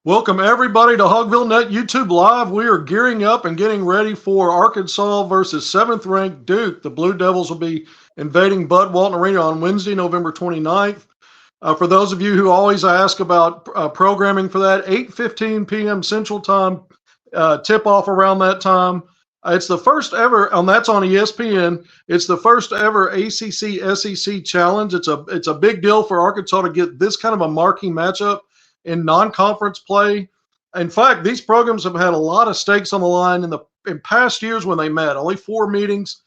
Welcome everybody to HogvilleNET YouTube Live. We are gearing up and getting ready for Arkansas versus 7th-ranked Duke. The Blue Devils will be invading Bud Walton Arena on Wednesday, November 29th. For those of you who always ask about programming for that, 8:15 p.m. Central Time, tip-off around that time. It's the first ever, and that's on ESPN. It's the first ever ACC SEC challenge. It's a big deal for Arkansas to get this kind of a marquee matchup in non-conference play. In fact, these programs have had a lot of stakes on the line in past years when they met. Only 4 meetings.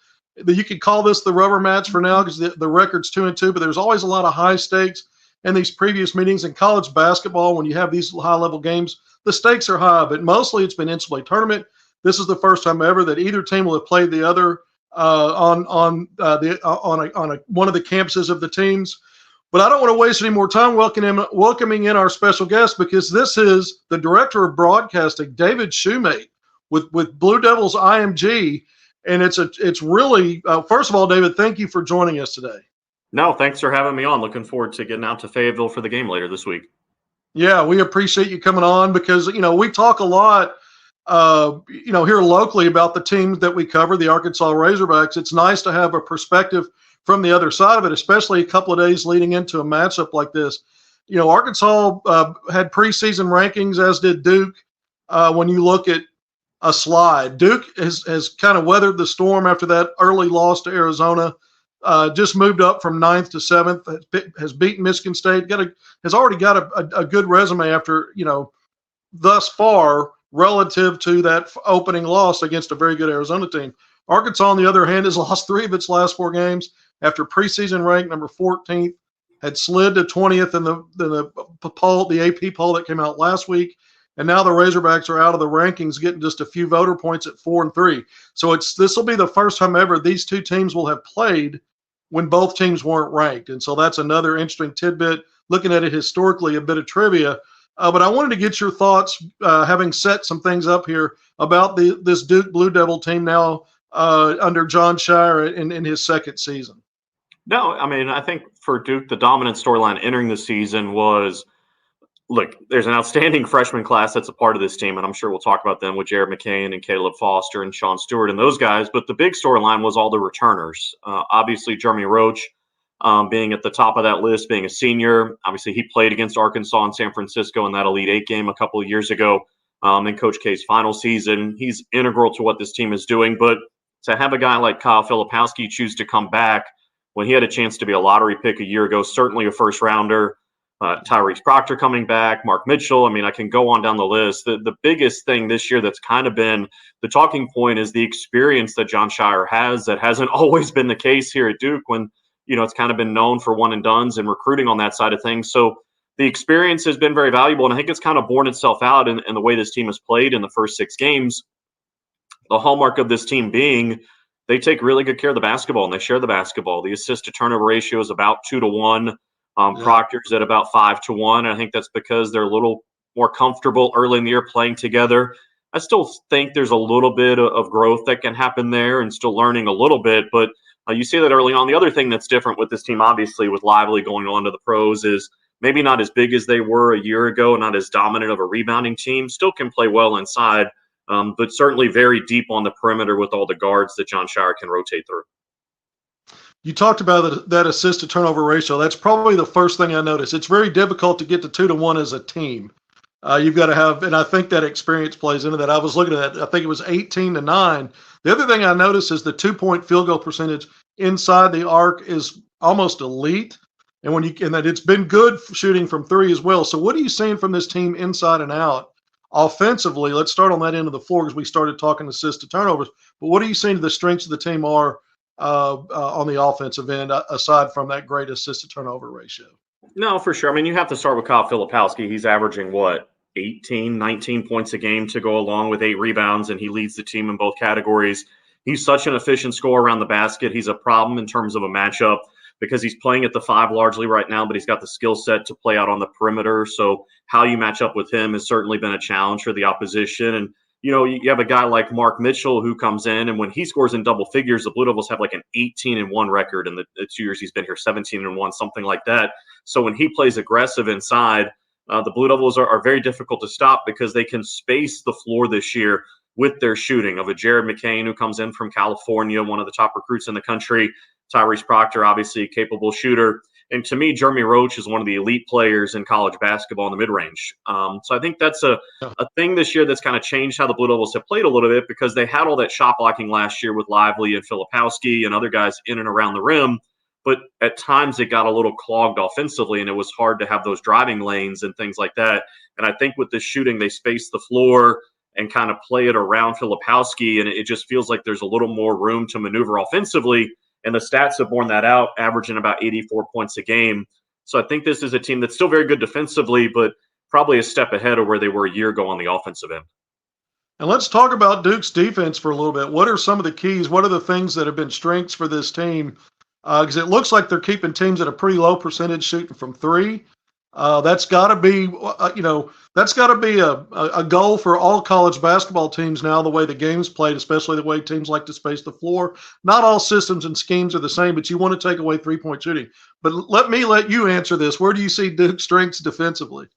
You could call this the rubber match for now because the record's 2-2, but there's always a lot of high stakes in these previous meetings. In college basketball, when you have these high-level games, the stakes are high, but mostly it's been NCAA tournament. This is the first time ever that either team will have played the other on one of the campuses of the teams. But I don't want to waste any more time welcoming in our special guest, because this is the Director of Broadcasting, David Shumate, with Blue Devils IMG. And it's really, first of all, David, thank you for joining us today. No, thanks for having me on. Looking forward to getting out to Fayetteville for the game later this week. Yeah, we appreciate you coming on because, we talk a lot, here locally about the teams that we cover, the Arkansas Razorbacks. It's nice to have a perspective from the other side of it, especially a couple of days leading into a matchup like this. Arkansas had preseason rankings, as did Duke. When you look at a slide, Duke has kind of weathered the storm after that early loss to Arizona. Just moved up from 9th to 7th, has beaten Michigan State, has already got a good resume after, thus far relative to that opening loss against a very good Arizona team. Arkansas, on the other hand, has lost 3 of its last 4 games after preseason rank number 14th, had slid to 20th in the AP poll that came out last week. And now the Razorbacks are out of the rankings, getting just a few voter points at 4-3. So this will be the first time ever these two teams will have played when both teams weren't ranked. And so that's another interesting tidbit, looking at it historically, a bit of trivia. But I wanted to get your thoughts, having set some things up here, about this Duke Blue Devil team now under Jon Scheyer in his second season. No, I mean, I think for Duke, the dominant storyline entering the season was, look, there's an outstanding freshman class that's a part of this team, and I'm sure we'll talk about them with Jared McCain and Caleb Foster and Sean Stewart and those guys. But the big storyline was all the returners. Obviously, Jeremy Roach being at the top of that list, being a senior. Obviously, he played against Arkansas and San Francisco in that Elite Eight game a couple of years ago in Coach K's final season. He's integral to what this team is doing. But to have a guy like Kyle Filipowski choose to come back when he had a chance to be a lottery pick a year ago, certainly a first-rounder, Tyrese Proctor coming back, Mark Mitchell. I mean, I can go on down the list. The biggest thing this year that's kind of been the talking point is the experience that Jon Scheyer has that hasn't always been the case here at Duke when, it's kind of been known for one-and-dones and recruiting on that side of things. So the experience has been very valuable, and I think it's kind of borne itself out in the way this team has played in the first 6 games. The hallmark of this team being they take really good care of the basketball and they share the basketball. The assist-to-turnover ratio is about 2-to-1. Proctor's at about 5-to-1. I think that's because they're a little more comfortable early in the year playing together. I still think there's a little bit of growth that can happen there and still learning a little bit, but you see that early on. The other thing that's different with this team, obviously, with Lively going on to the pros, is maybe not as big as they were a year ago, not as dominant of a rebounding team, still can play well inside, but certainly very deep on the perimeter with all the guards that Jon Scheyer can rotate through. You talked about that assist-to-turnover ratio. That's probably the first thing I noticed. It's very difficult to get to 2-to-1 as a team. You've got to have, and I think that experience plays into that. I was looking at that. I think it was 18-9. The other thing I noticed is the 2-point field goal percentage inside the arc is almost elite, and that it's been good shooting from 3 as well. So what are you seeing from this team inside and out offensively? Let's start on that end of the floor because we started talking assist to turnovers. But what are you seeing the strengths of the team are on the offensive end, aside from that great assist to turnover ratio? No, for sure. I mean, you have to start with Kyle Filipowski. He's averaging 18, 19 points a game to go along with 8 rebounds, and he leads the team in both categories. He's such an efficient scorer around the basket. He's a problem in terms of a matchup because he's playing at the 5 largely right now, but he's got the skill set to play out on the perimeter. So how you match up with him has certainly been a challenge for the opposition. And, you have a guy like Mark Mitchell who comes in, and when he scores in double figures, the Blue Devils have like an 18-1 record in the 2 years he's been here, 17-1, something like that. So when he plays aggressive inside, The Blue Devils are very difficult to stop because they can space the floor this year with their shooting of a Jared McCain who comes in from California, one of the top recruits in the country. Tyrese Proctor, obviously a capable shooter. And to me, Jeremy Roach is one of the elite players in college basketball in the mid-range. So I think that's a thing this year that's kind of changed how the Blue Devils have played a little bit because they had all that shot blocking last year with Lively and Filipowski and other guys in and around the rim. But at times it got a little clogged offensively, and it was hard to have those driving lanes and things like that. And I think with this shooting, they space the floor and kind of play it around Filipowski, and it just feels like there's a little more room to maneuver offensively. And the stats have borne that out, averaging about 84 points a game. So I think this is a team that's still very good defensively, but probably a step ahead of where they were a year ago on the offensive end. And let's talk about Duke's defense for a little bit. What are some of the keys? What are the things that have been strengths for this team? Because it looks like they're keeping teams at a pretty low percentage shooting from three. That's got to be, that's got to be a goal for all college basketball teams now, the way the game's played, especially the way teams like to space the floor. Not all systems and schemes are the same, but you want to take away three-point shooting. But let you answer this. Where do you see Duke's strengths defensively?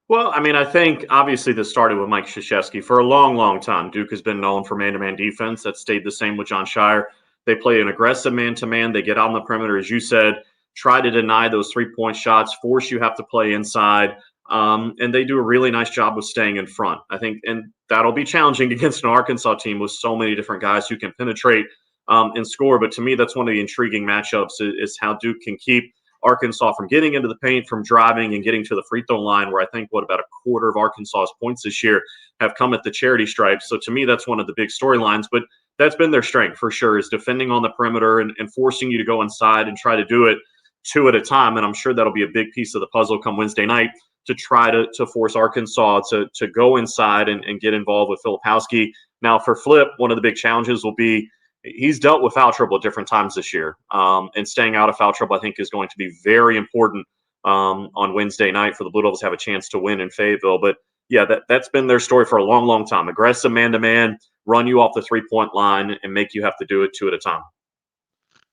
Well, I mean, I think obviously this started with Mike Krzyzewski. For a long, long time, Duke has been known for man-to-man defense. That stayed the same with John Shire. They play an aggressive man-to-man. They get on the perimeter, as you said, try to deny those three-point shots, force you have to play inside, and they do a really nice job of staying in front, I think. And that'll be challenging against an Arkansas team with so many different guys who can penetrate and score. But to me, that's one of the intriguing matchups is how Duke can keep Arkansas from getting into the paint, from driving and getting to the free throw line, where I think about a quarter of Arkansas's points this year have come at the charity stripe. So to me, that's one of the big storylines. But that's been their strength for sure, is defending on the perimeter and forcing you to go inside and try to do it two at a time. And I'm sure that'll be a big piece of the puzzle come Wednesday night to try to force Arkansas to go inside and get involved with Filipowski. Now for Flip, one of the big challenges will be he's dealt with foul trouble at different times this year. And staying out of foul trouble, I think, is going to be very important on Wednesday night for the Blue Devils to have a chance to win in Fayetteville. But yeah, that's been their story for a long, long time. Aggressive man-to-man, run you off the three-point line and make you have to do it two at a time.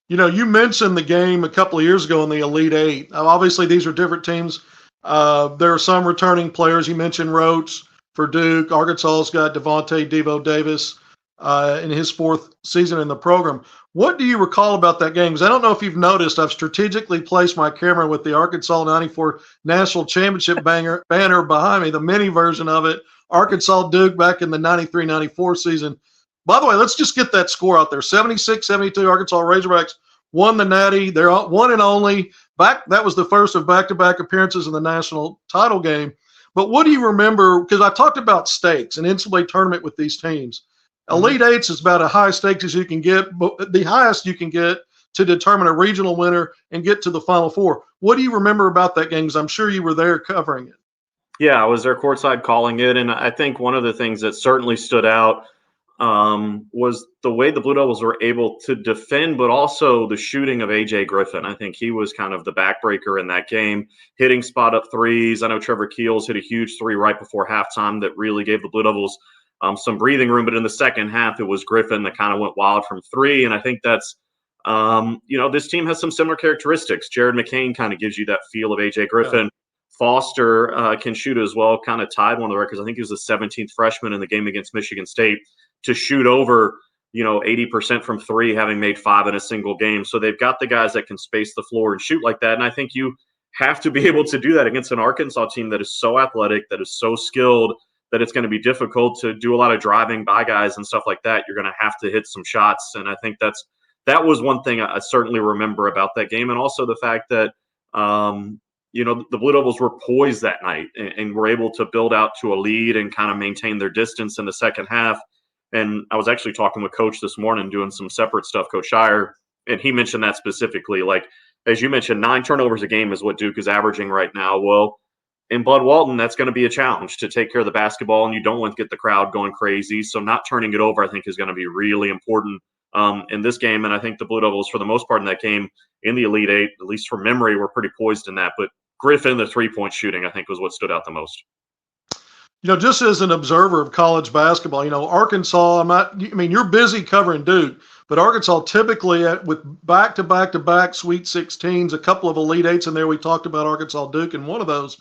You know, you mentioned the game a couple of years ago in the Elite Eight. Obviously, these are different teams. There are some returning players. You mentioned Roach for Duke. Arkansas's got Devontae Devo Davis in his fourth season in the program. What do you recall about that game? Because I don't know if you've noticed, I've strategically placed my camera with the Arkansas 94 National Championship banner behind me, the mini version of it, Arkansas Duke back in the 93-94 season. By the way, let's just get that score out there. 76-72, Arkansas Razorbacks won the Natty. They're one and only. That was the first of back-to-back appearances in the national title game. But what do you remember? Because I talked about stakes, an NCAA tournament with these teams. Elite Eights is about as high stakes as you can get, but the highest you can get to determine a regional winner and get to the Final Four. What do you remember about that game? Because I'm sure you were there covering it. Yeah, I was there courtside calling it, and I think one of the things that certainly stood out was the way the Blue Devils were able to defend, but also the shooting of A.J. Griffin. I think he was kind of the backbreaker in that game, hitting spot-up threes. I know Trevor Keels hit a huge three right before halftime that really gave the Blue Devils some breathing room. But in the second half, it was Griffin that kind of went wild from three. And I think that's, this team has some similar characteristics. Jared McCain kind of gives you that feel of A.J. Griffin. Yeah. Foster can shoot as well, kind of tied one of the records. I think he was the 17th freshman in the game against Michigan State to shoot over, 80% from three, having made 5 in a single game. So they've got the guys that can space the floor and shoot like that. And I think you have to be able to do that against an Arkansas team that is so athletic, that is so skilled, that it's going to be difficult to do a lot of driving by guys and stuff like that. You're going to have to hit some shots. And I think that was one thing I certainly remember about that game. And also the fact that, the Blue Devils were poised that night and were able to build out to a lead and kind of maintain their distance in the second half. And I was actually talking with Coach this morning, doing some separate stuff, Coach Shire, and he mentioned that specifically. Like, as you mentioned, 9 turnovers a game is what Duke is averaging right now. Well, in Bud Walton, that's going to be a challenge to take care of the basketball, and you don't want to get the crowd going crazy. So not turning it over, I think, is going to be really important in this game. And I think the Blue Devils, for the most part in that game, in the Elite Eight, at least from memory, were pretty poised in that. But Griffin, the three-point shooting, I think, was what stood out the most. Just as an observer of college basketball, Arkansas, you're busy covering Duke, but Arkansas typically with back-to-back-to-back Sweet 16s, a couple of Elite Eights in there. We talked about Arkansas Duke in one of those.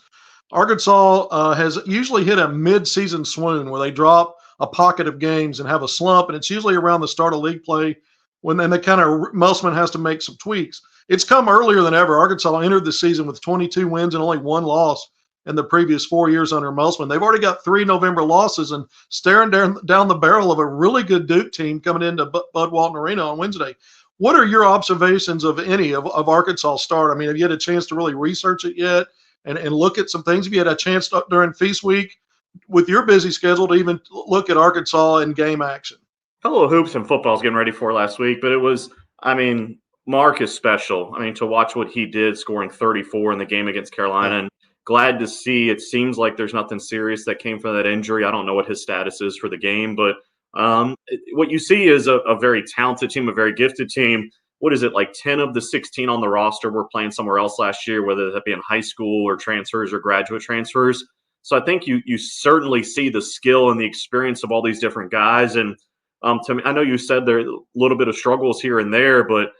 Arkansas has usually hit a mid-season swoon where they drop a pocket of games and have a slump, and it's usually around the start of league play when then they kind of Musselman has to make some tweaks. It's come earlier than ever. Arkansas entered the season with 22 wins and only one loss in the previous 4 years under Musselman. They've already got 3 November losses and staring down the barrel of a really good Duke team coming into Bud Walton Arena on Wednesday. What are your observations of any of Arkansas' start? I mean, have you had a chance to really research it yet and look at some things? Have you had a chance during Feast Week with your busy schedule to even look at Arkansas in game action? Hello, hoops and football was getting ready for last week, but it was, I mean, Mark is special. I mean, to watch what he did, scoring 34 in the game against Carolina, and glad to see it seems like there's nothing serious that came from that injury. I don't know what his status is for the game, but what you see is a very talented team, a very gifted team. What is it, like 10 of the 16 on the roster were playing somewhere else last year, whether that be in high school or transfers or graduate transfers. So I think you certainly see the skill and the experience of all these different guys. And to me, I know you said there are a little bit of struggles here and there, but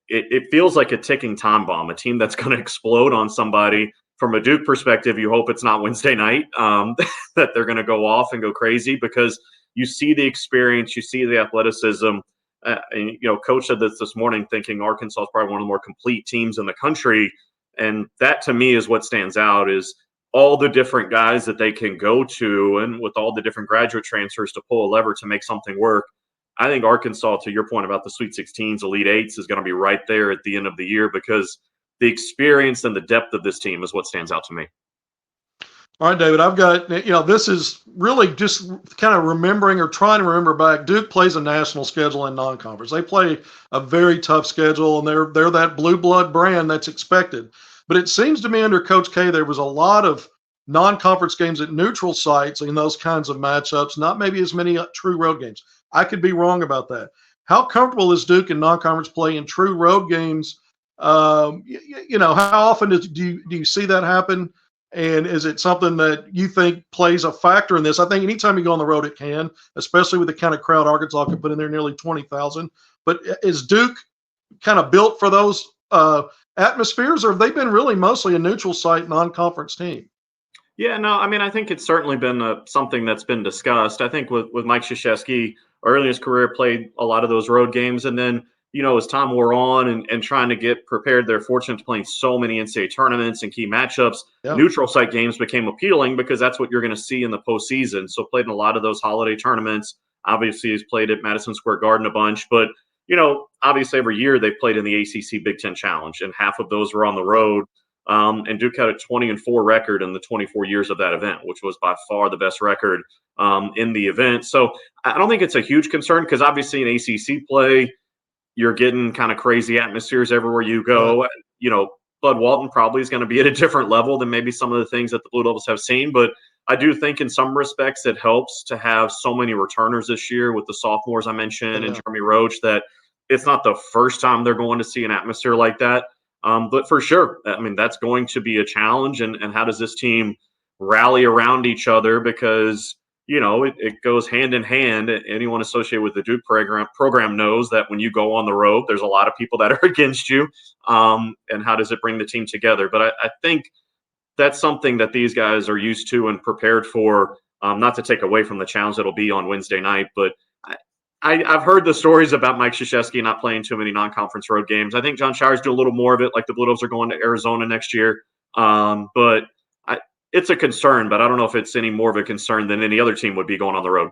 it feels like a ticking time bomb, a team that's going to explode on somebody. From a Duke perspective, you hope it's not Wednesday night, that they're going to go off and go crazy, because you see the experience, you see the athleticism. And, Coach said this morning, thinking Arkansas is probably one of the more complete teams in the country. And that, to me, is what stands out, is all the different guys that they can go to, and with all the different graduate transfers to pull a lever to make something work. I think Arkansas, to your point about the Sweet 16s, Elite Eights, is going to be right there at the end of the year, because the experience and the depth of this team is what stands out to me. All right, David, I've got, this is really just kind of remembering or trying to remember back. Duke plays a national schedule in non-conference. They play a very tough schedule, and they're that blue blood brand that's expected. But it seems to me under Coach K, there was a lot of non-conference games at neutral sites in those kinds of matchups, not maybe as many true road games. I could be wrong about that. How comfortable is Duke in non-conference play in true road games? How often do you see that happen? And is it something that you think plays a factor in this? I think anytime you go on the road, it can, especially with the kind of crowd Arkansas can put in there, nearly 20,000. But is Duke kind of built for those atmospheres, or have they been really mostly a neutral site non-conference team? Yeah, no, I mean, I think it's certainly been something that's been discussed. I think with Mike Krzyzewski, early in his career, played a lot of those road games. And then, as time wore on and trying to get prepared, they're fortunate to playing so many NCAA tournaments and key matchups. Yeah. Neutral site games became appealing because that's what you're going to see in the postseason. So played in a lot of those holiday tournaments. Obviously, he's played at Madison Square Garden a bunch. But, obviously every year they played in the ACC Big Ten Challenge, and half of those were on the road. And Duke had a 20-4 record in the 24 years of that event, which was by far the best record in the event. So I don't think it's a huge concern, because obviously in ACC play, you're getting kind of crazy atmospheres everywhere you go. Bud Walton probably is going to be at a different level than maybe some of the things that the Blue Devils have seen. But I do think in some respects it helps to have so many returners this year with the sophomores I mentioned and Jeremy Roach, that it's not the first time they're going to see an atmosphere like that. But for sure, I mean, that's going to be a challenge. And how does this team rally around each other? Because, it goes hand in hand. Anyone associated with the Duke program knows that when you go on the road, there's a lot of people that are against you. And how does it bring the team together? But I think that's something that these guys are used to and prepared for, not to take away from the challenge that'll be on Wednesday night. But I've heard the stories about Mike Krzyzewski not playing too many non-conference road games. I think John Shires do a little more of it, like the Blue Devils are going to Arizona next year. But it's a concern, but I don't know if it's any more of a concern than any other team would be going on the road.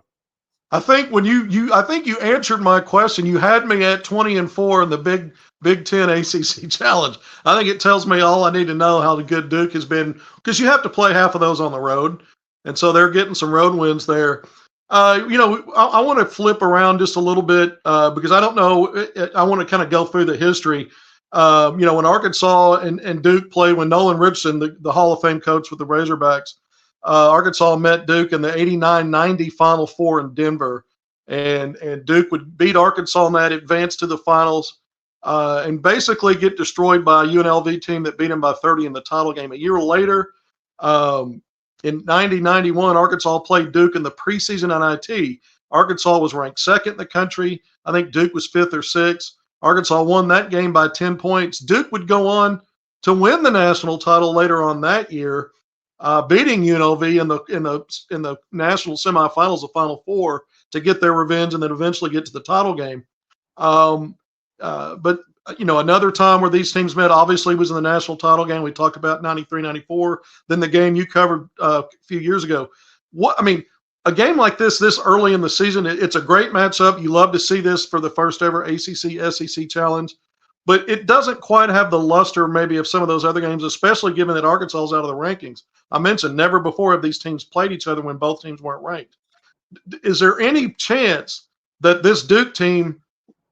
I think when I think you answered my question. You had me at 20-4 in the Big Ten ACC Challenge. I think it tells me all I need to know how the good Duke has been, because you have to play half of those on the road, and so they're getting some road wins there. I want to flip around just a little bit because I don't know. I want to kind of go through the history. When Arkansas and Duke played, when Nolan Richardson, the Hall of Fame coach with the Razorbacks, Arkansas met Duke in the 89-90 Final Four in Denver, and Duke would beat Arkansas in that, advance to the finals, and basically get destroyed by a UNLV team that beat them by 30 in the title game. A year later, in 90-91, Arkansas played Duke in the preseason NIT. Arkansas was ranked second in the country. I think Duke was fifth or sixth. Arkansas won that game by 10 points. Duke would go on to win the national title later on that year. beating UNLV in the national semifinals, the Final Four, to get their revenge and then eventually get to the title game. But another time where these teams met obviously was in the national title game. We talked about 93, 94. Then the game you covered a few years ago. A game like this early in the season, it's a great matchup. You love to see this for the first ever ACC-SEC challenge, but it doesn't quite have the luster maybe of some of those other games, especially given that Arkansas is out of the rankings. I mentioned never before have these teams played each other when both teams weren't ranked. Is there any chance that this Duke team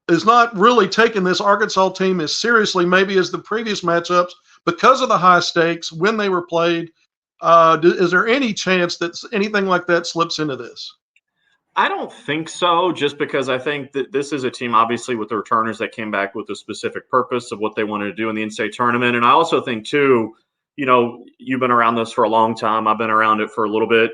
is not really taking this Arkansas team as seriously maybe as the previous matchups because of the high stakes when they were played? Is there any chance that anything like that slips into this? I don't think so, just because I think that this is a team, obviously, with the returners that came back with a specific purpose of what they wanted to do in the NCAA tournament. And I also think, too, you've been around this for a long time. I've been around it for a little bit.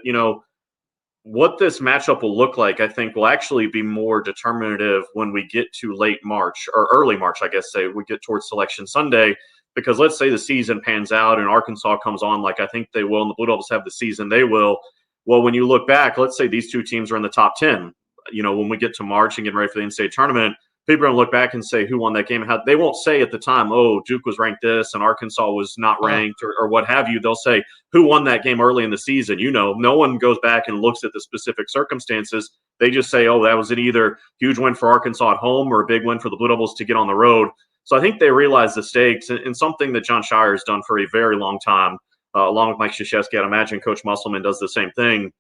What this matchup will look like, I think, will actually be more determinative when we get to late March or early March, I guess, say we get towards Selection Sunday. Because let's say the season pans out and Arkansas comes on like I think they will, and the Blue Devils have the season they will. Well, when you look back, let's say these two teams are in the top 10. When we get to March and get ready for the NCAA tournament, people are going to look back and say who won that game. They won't say at the time, oh, Duke was ranked this and Arkansas was not ranked or what have you. They'll say who won that game early in the season. No one goes back and looks at the specific circumstances. They just say, oh, that was an either huge win for Arkansas at home or a big win for the Blue Devils to get on the road. So I think they realize the stakes and something that John Shire has done for a very long time, along with Mike Krzyzewski. I'd imagine Coach Musselman does the same thing.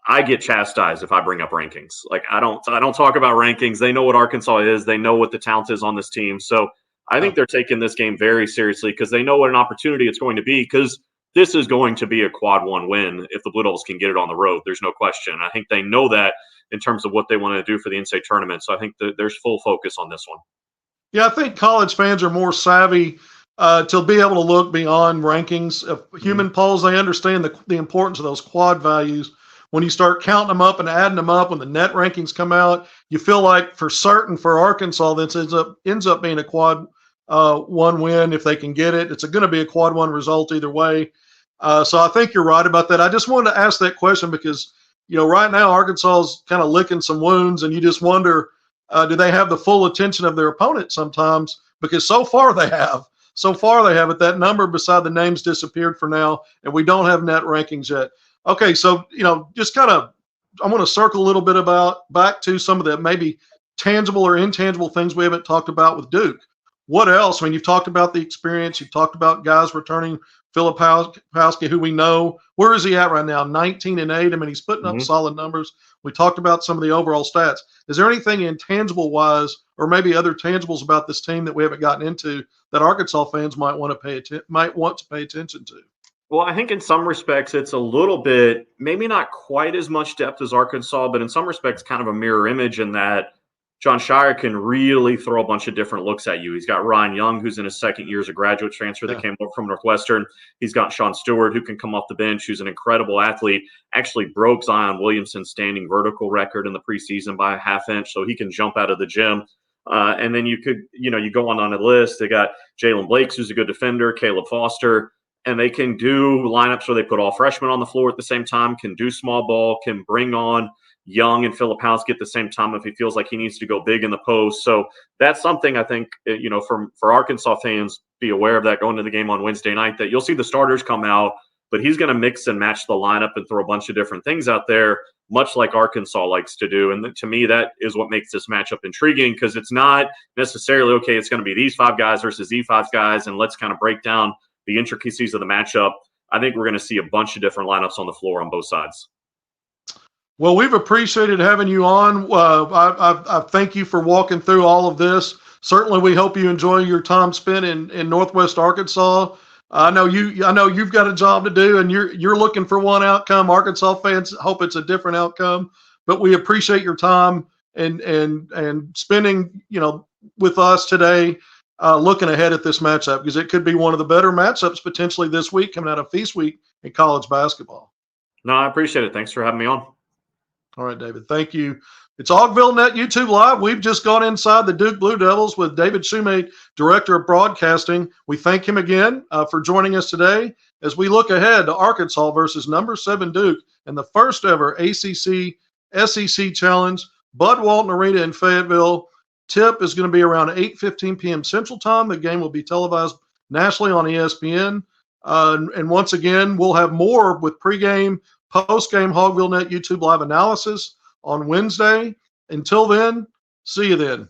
I get chastised if I bring up rankings. Like I don't talk about rankings. They know what Arkansas is. They know what the talent is on this team. So I think they're taking this game very seriously because they know what an opportunity it's going to be, because this is going to be a quad one win if the Blue Devils can get it on the road. There's no question. I think they know that in terms of what they want to do for the NCAA tournament. So I think there's full focus on this one. Yeah, I think college fans are more savvy to be able to look beyond rankings. Human polls, they understand the importance of those quad values. When you start counting them up and adding them up, when the net rankings come out, you feel like for certain for Arkansas, this ends up being a quad one win if they can get it. It's going to be a quad one result either way. So I think you're right about that. I just wanted to ask that question because, right now Arkansas is kind of licking some wounds, and you just wonder, do they have the full attention of their opponent sometimes? Because so far they have. But that number beside the names disappeared for now, and we don't have net rankings yet. Okay, so, just kind of, I want to circle a little bit back to some of the maybe tangible or intangible things we haven't talked about with Duke. What else? You've talked about the experience. You've talked about guys returning. Filipowski, who we know, where is he at right now? 19-8. He's putting up solid numbers. We talked about some of the overall stats. Is there anything intangible-wise or maybe other tangibles about this team that we haven't gotten into that Arkansas fans might want to pay attention to? Well, I think in some respects it's a little bit, maybe not quite as much depth as Arkansas, but in some respects kind of a mirror image in that John Shire can really throw a bunch of different looks at you. He's got Ryan Young, who's in his second year as a graduate transfer that came up from Northwestern. He's got Sean Stewart, who can come off the bench, who's an incredible athlete, actually broke Zion Williamson's standing vertical record in the preseason by a half inch, so he can jump out of the gym. And then you go on the list. They got Jalen Blakes, who's a good defender, Caleb Foster, and they can do lineups where they put all freshmen on the floor at the same time, can do small ball, can bring on Young and Filipowski at the same time if he feels like he needs to go big in the post. So that's something I think, for Arkansas fans, be aware of that going into the game on Wednesday night, that you'll see the starters come out, but he's going to mix and match the lineup and throw a bunch of different things out there, much like Arkansas likes to do. And to me, that is what makes this matchup intriguing, because it's not necessarily, okay, it's going to be these five guys versus these five guys, and let's kind of break down the intricacies of the matchup. I think we're going to see a bunch of different lineups on the floor on both sides. Well, we've appreciated having you on. I thank you for walking through all of this. Certainly, we hope you enjoy your time spent in Northwest Arkansas. I know you've got a job to do, and you're looking for one outcome. Arkansas fans hope it's a different outcome, but we appreciate your time and spending with us today, looking ahead at this matchup, because it could be one of the better matchups potentially this week coming out of Feast Week in college basketball. No, I appreciate it. Thanks for having me on. All right, David. Thank you. It's HogvilleNET YouTube Live. We've just gone inside the Duke Blue Devils with David Shumate, Director of Broadcasting. We thank him again for joining us today as we look ahead to Arkansas versus number 7 Duke in the first ever ACC SEC Challenge, Bud Walton Arena in Fayetteville. Tip is going to be around 8:15 p.m. Central Time. The game will be televised nationally on ESPN. And once again, we'll have more with pregame, postgame HogvilleNET YouTube Live analysis on Wednesday. Until then, see you then.